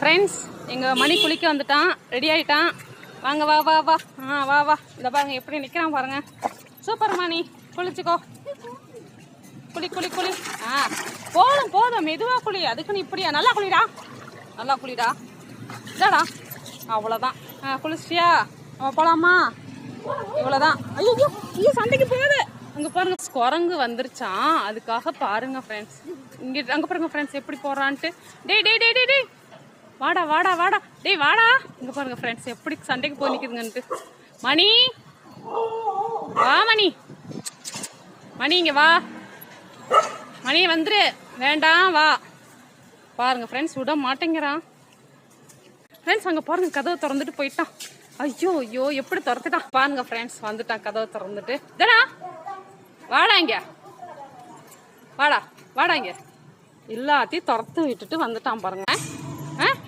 Friends, எங்கள் மணி குளிக்க வந்துட்டான், ரெடி ஆகிட்டான். வாங்க, வா வா வா. வா வா. இதை பாருங்க எப்படி நிற்கிறான் பாருங்க. Super money, குளிச்சுக்கோ. குளி குளி குளி. போதும் போதும், மெதுவாக குளி. அதுக்குன்னு இப்படியா? நல்லா குளிடா, நல்லா குளிடா. இதாடா, அவ்வளோதான். குளிச்சிட்டியா? போகலாமா? இவ்வளோதான். ஐயோ ஐயோ, சண்டைக்கு போகுது. அங்கே பாருங்க, குரங்கு வந்துருச்சான். அதுக்காக பாருங்க ஃப்ரெண்ட்ஸ். இங்கே அங்கே பாருங்க ஃப்ரெண்ட்ஸ், எப்படி போகிறான்ட்டு. டேய் டேய் டேய் டேய் டேய், வாடா வாடா வாடா. டேய் வாடா. இங்கே பாருங்க ஃப்ரெண்ட்ஸ், எப்படி சண்டைக்கு போய் நிற்குதுங்கன்ட்டு. மணி, வா மணி. மணி இங்கே வா. மணி வந்துரு. வேண்டாம், வா. பாருங்க ஃப்ரெண்ட்ஸ், விட மாட்டேங்கிறான். ஃப்ரெண்ட்ஸ், அங்கே பாருங்க, கதவை திறந்துட்டு போயிட்டான். ஐயோ ஐயோ, எப்படி திறந்துட்டான் பாருங்க ஃப்ரெண்ட்ஸ். வந்துட்டான் கதவை திறந்துட்டு. இதடா, வாடா இங்க, வாடா வாடா இங்க. எல்லாத்தையும் திறத்து விட்டுட்டு வந்துட்டான் பாருங்க.